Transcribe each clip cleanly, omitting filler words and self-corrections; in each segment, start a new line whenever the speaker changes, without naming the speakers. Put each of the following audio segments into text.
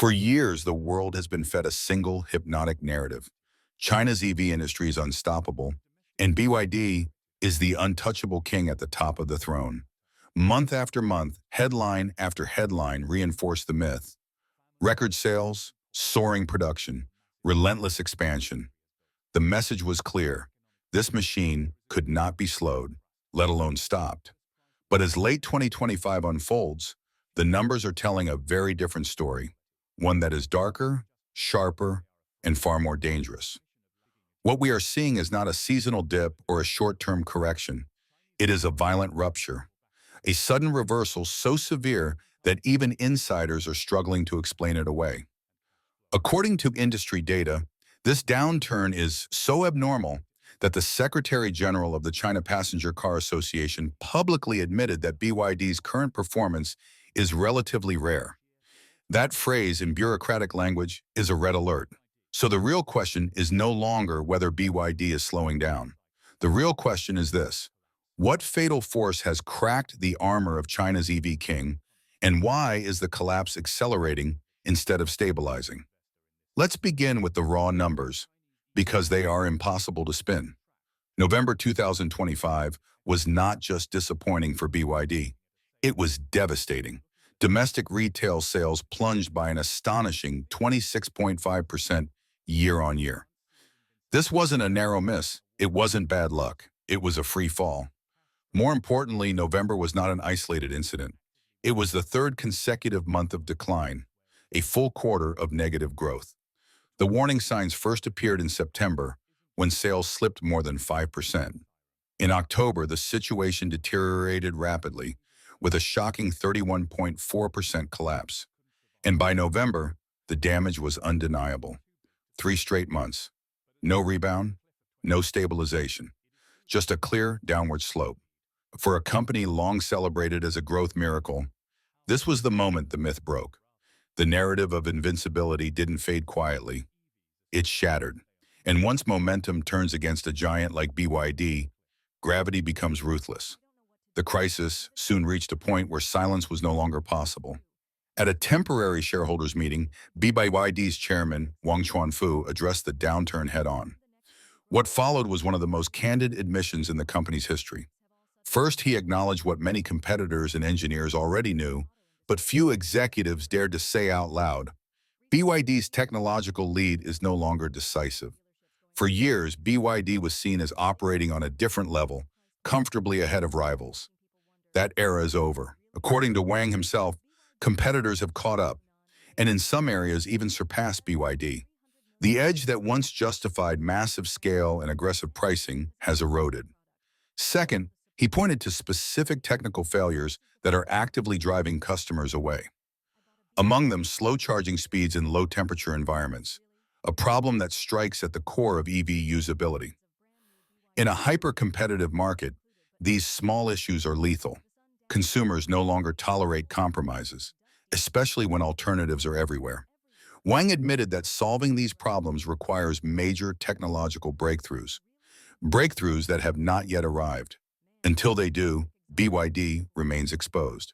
For years, the world has been fed a single hypnotic narrative. China's EV industry is unstoppable, and BYD is the untouchable king at the top of the throne. Month after month, headline after headline reinforced the myth. Record sales, soaring production, relentless expansion. The message was clear. This machine could not be slowed, let alone stopped. But as late 2025 unfolds, the numbers are telling a very different story, one that is darker, sharper, and far more dangerous. What we are seeing is not a seasonal dip or a short-term correction. It is a violent rupture, a sudden reversal so severe that even insiders are struggling to explain it away. According to industry data, this downturn is so abnormal that the Secretary General of the China Passenger Car Association publicly admitted that BYD's current performance is relatively rare. That phrase in bureaucratic language is a red alert. So the real question is no longer whether BYD is slowing down. The real question is this: what fatal force has cracked the armor of China's EV king, and why is the collapse accelerating instead of stabilizing? Let's begin with the raw numbers, because they are impossible to spin. November 2025 was not just disappointing for BYD. It was devastating. Domestic retail sales plunged by an astonishing 26.5% year-on-year. This wasn't a narrow miss. It wasn't bad luck. It was a free fall. More importantly, November was not an isolated incident. It was the third consecutive month of decline, a full quarter of negative growth. The warning signs first appeared in September, when sales slipped more than 5%. In October, the situation deteriorated rapidly, with a shocking 31.4% collapse. And by November, the damage was undeniable. 3 straight months. No rebound, no stabilization. Just a clear downward slope. For a company long celebrated as a growth miracle, this was the moment the myth broke. The narrative of invincibility didn't fade quietly. It shattered. And once momentum turns against a giant like BYD, gravity becomes ruthless. The crisis soon reached a point where silence was no longer possible. At a temporary shareholders meeting, BYD's chairman, Wang Chuanfu, addressed the downturn head-on. What followed was one of the most candid admissions in the company's history. First, he acknowledged what many competitors and engineers already knew, but few executives dared to say out loud. BYD's technological lead is no longer decisive. For years, BYD was seen as operating on a different level, comfortably ahead of rivals. That era is over. According to Wang himself, competitors have caught up, and in some areas even surpassed BYD. The edge that once justified massive scale and aggressive pricing has eroded. Second, he pointed to specific technical failures that are actively driving customers away. Among them, slow charging speeds in low-temperature environments, a problem that strikes at the core of EV usability. In a hyper-competitive market, these small issues are lethal. Consumers no longer tolerate compromises, especially when alternatives are everywhere. Wang admitted that solving these problems requires major technological breakthroughs that have not yet arrived. Until they do, BYD remains exposed.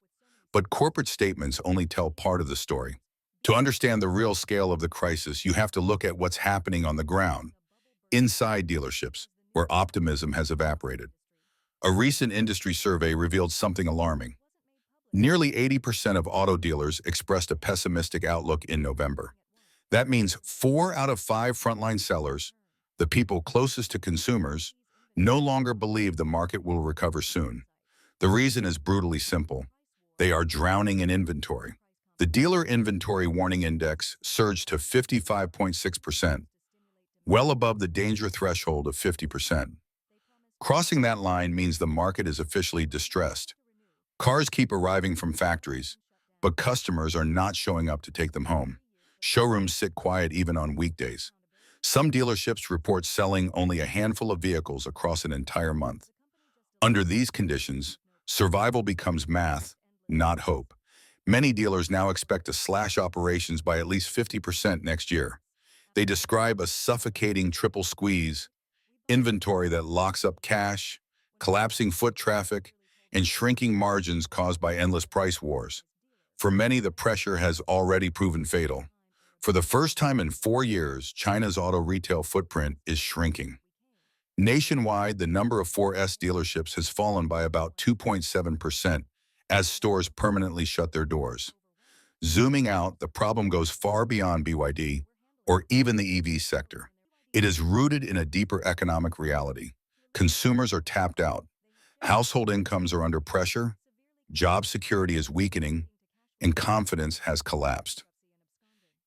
But corporate statements only tell part of the story. To understand the real scale of the crisis, you have to look at what's happening on the ground, inside dealerships, where optimism has evaporated. A recent industry survey revealed something alarming. Nearly 80% of auto dealers expressed a pessimistic outlook in November. That means 4 out of 5 frontline sellers, the people closest to consumers, no longer believe the market will recover soon. The reason is brutally simple. They are drowning in inventory. The dealer inventory warning index surged to 55.6%, well above the danger threshold of 50%. Crossing that line means the market is officially distressed. Cars keep arriving from factories, but customers are not showing up to take them home. Showrooms sit quiet even on weekdays. Some dealerships report selling only a handful of vehicles across an entire month. Under these conditions, survival becomes math, not hope. Many dealers now expect to slash operations by at least 50% next year. They describe a suffocating triple squeeze: inventory that locks up cash, collapsing foot traffic, and shrinking margins caused by endless price wars. For many, the pressure has already proven fatal. For the first time in 4 years, China's auto retail footprint is shrinking. Nationwide, the number of 4S dealerships has fallen by about 2.7% as stores permanently shut their doors. Zooming out, the problem goes far beyond BYD or even the EV sector. It is rooted in a deeper economic reality. Consumers are tapped out. Household incomes are under pressure. Job security is weakening, and confidence has collapsed.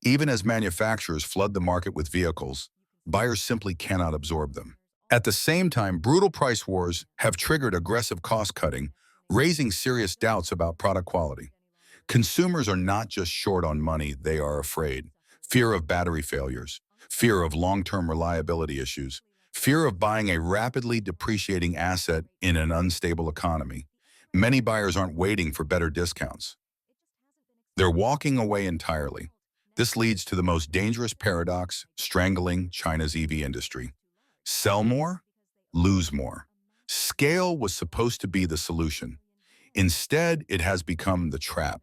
Even as manufacturers flood the market with vehicles, buyers simply cannot absorb them. At the same time, brutal price wars have triggered aggressive cost-cutting, raising serious doubts about product quality. Consumers are not just short on money, they are afraid. Fear of battery failures, fear of long-term reliability issues, fear of buying a rapidly depreciating asset in an unstable economy. Many buyers aren't waiting for better discounts. They're walking away entirely. This leads to the most dangerous paradox strangling China's EV industry. Sell more, lose more. Scale was supposed to be the solution. Instead, it has become the trap.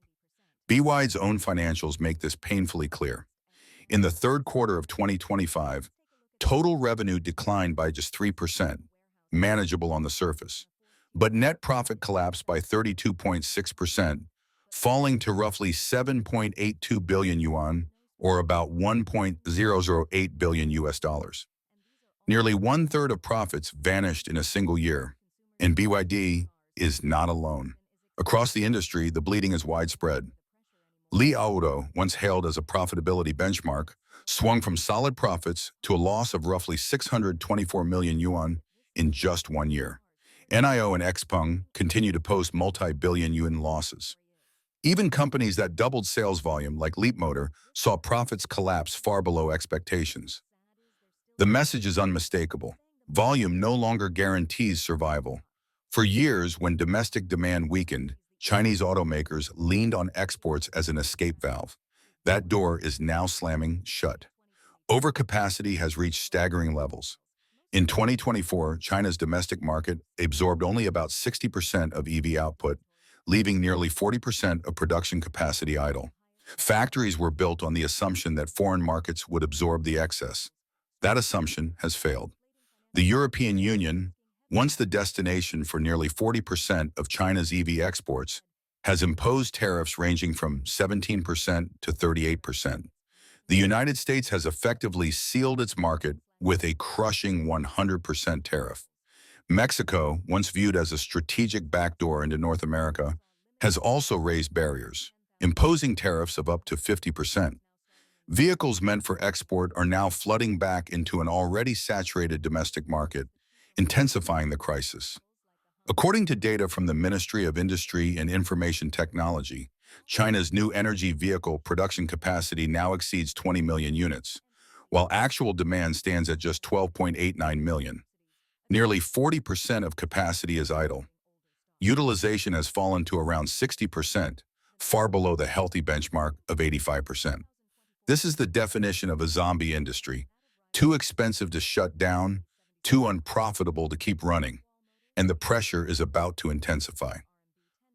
BYD's own financials make this painfully clear. In the third quarter of 2025, total revenue declined by just 3%, manageable on the surface. But net profit collapsed by 32.6%, falling to roughly 7.82 billion yuan, or about 1.008 billion US dollars. Nearly one-third of profits vanished in a single year, and BYD is not alone. Across the industry, the bleeding is widespread. Li Auto, once hailed as a profitability benchmark, swung from solid profits to a loss of roughly 624 million yuan in just 1 year. NIO and Xpeng continue to post multi-billion yuan losses. Even companies that doubled sales volume, like Leapmotor, saw profits collapse far below expectations. The message is unmistakable. Volume no longer guarantees survival. For years, when domestic demand weakened, Chinese automakers leaned on exports as an escape valve. That door is now slamming shut. Overcapacity has reached staggering levels. In 2024, China's domestic market absorbed only about 60% of EV output, leaving nearly 40% of production capacity idle. Factories were built on the assumption that foreign markets would absorb the excess. That assumption has failed. The European Union, once the destination for nearly 40% of China's EV exports, has imposed tariffs ranging from 17% to 38%. The United States has effectively sealed its market with a crushing 100% tariff. Mexico, once viewed as a strategic backdoor into North America, has also raised barriers, imposing tariffs of up to 50%. Vehicles meant for export are now flooding back into an already saturated domestic market, intensifying the crisis. According to data from the Ministry of Industry and Information Technology, China's new energy vehicle production capacity now exceeds 20 million units, while actual demand stands at just 12.89 million. Nearly 40% of capacity is idle. Utilization has fallen to around 60%, far below the healthy benchmark of 85%. This is the definition of a zombie industry: too expensive to shut down, too unprofitable to keep running, and the pressure is about to intensify.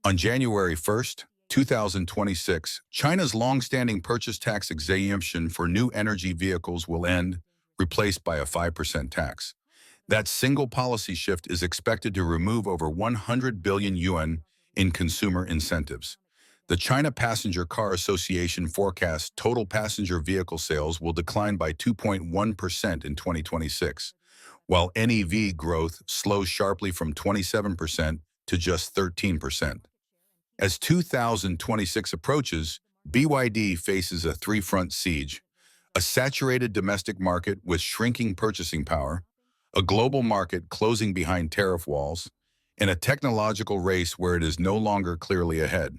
On January 1st, 2026, China's long-standing purchase tax exemption for new energy vehicles will end, replaced by a 5% tax. That single policy shift is expected to remove over 100 billion yuan in consumer incentives. The China Passenger Car Association forecasts total passenger vehicle sales will decline by 2.1% in 2026, while NEV growth slows sharply from 27% to just 13%. As 2026 approaches, BYD faces a three-front siege: a saturated domestic market with shrinking purchasing power, a global market closing behind tariff walls, and a technological race where it is no longer clearly ahead.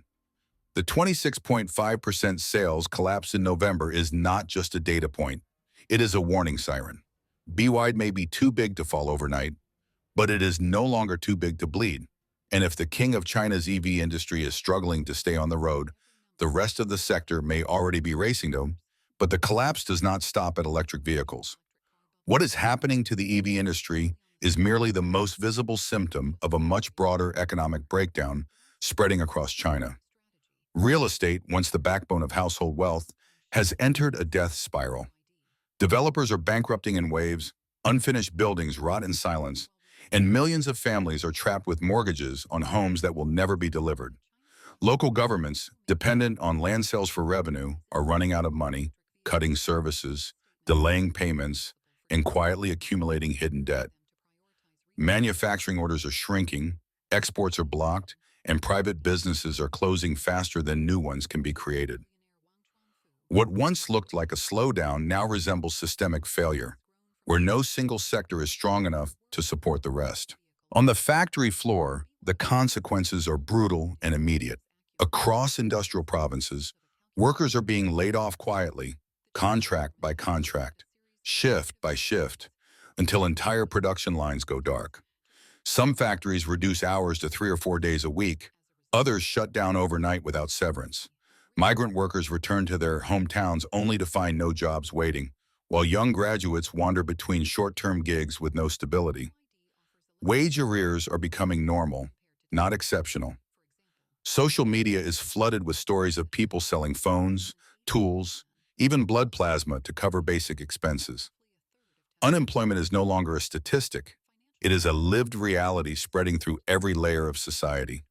The 26.5% sales collapse in November is not just a data point. It is a warning siren. BYD may be too big to fall overnight, but it is no longer too big to bleed. And if the king of China's EV industry is struggling to stay on the road, the rest of the sector may already be racing to him. But the collapse does not stop at electric vehicles. What is happening to the EV industry is merely the most visible symptom of a much broader economic breakdown spreading across China. Real estate, once the backbone of household wealth, has entered a death spiral. Developers are bankrupting in waves, unfinished buildings rot in silence, and millions of families are trapped with mortgages on homes that will never be delivered. Local governments, dependent on land sales for revenue, are running out of money, cutting services, delaying payments, and quietly accumulating hidden debt. Manufacturing orders are shrinking, exports are blocked, and private businesses are closing faster than new ones can be created. What once looked like a slowdown now resembles systemic failure, where no single sector is strong enough to support the rest. On the factory floor, the consequences are brutal and immediate. Across industrial provinces, workers are being laid off quietly, contract by contract, shift by shift, until entire production lines go dark. Some factories reduce hours to 3 or 4 days a week. Others shut down overnight without severance. Migrant workers return to their hometowns only to find no jobs waiting, while young graduates wander between short-term gigs with no stability. Wage arrears are becoming normal, not exceptional. Social media is flooded with stories of people selling phones, tools, even blood plasma to cover basic expenses. Unemployment is no longer a statistic. It is a lived reality spreading through every layer of society.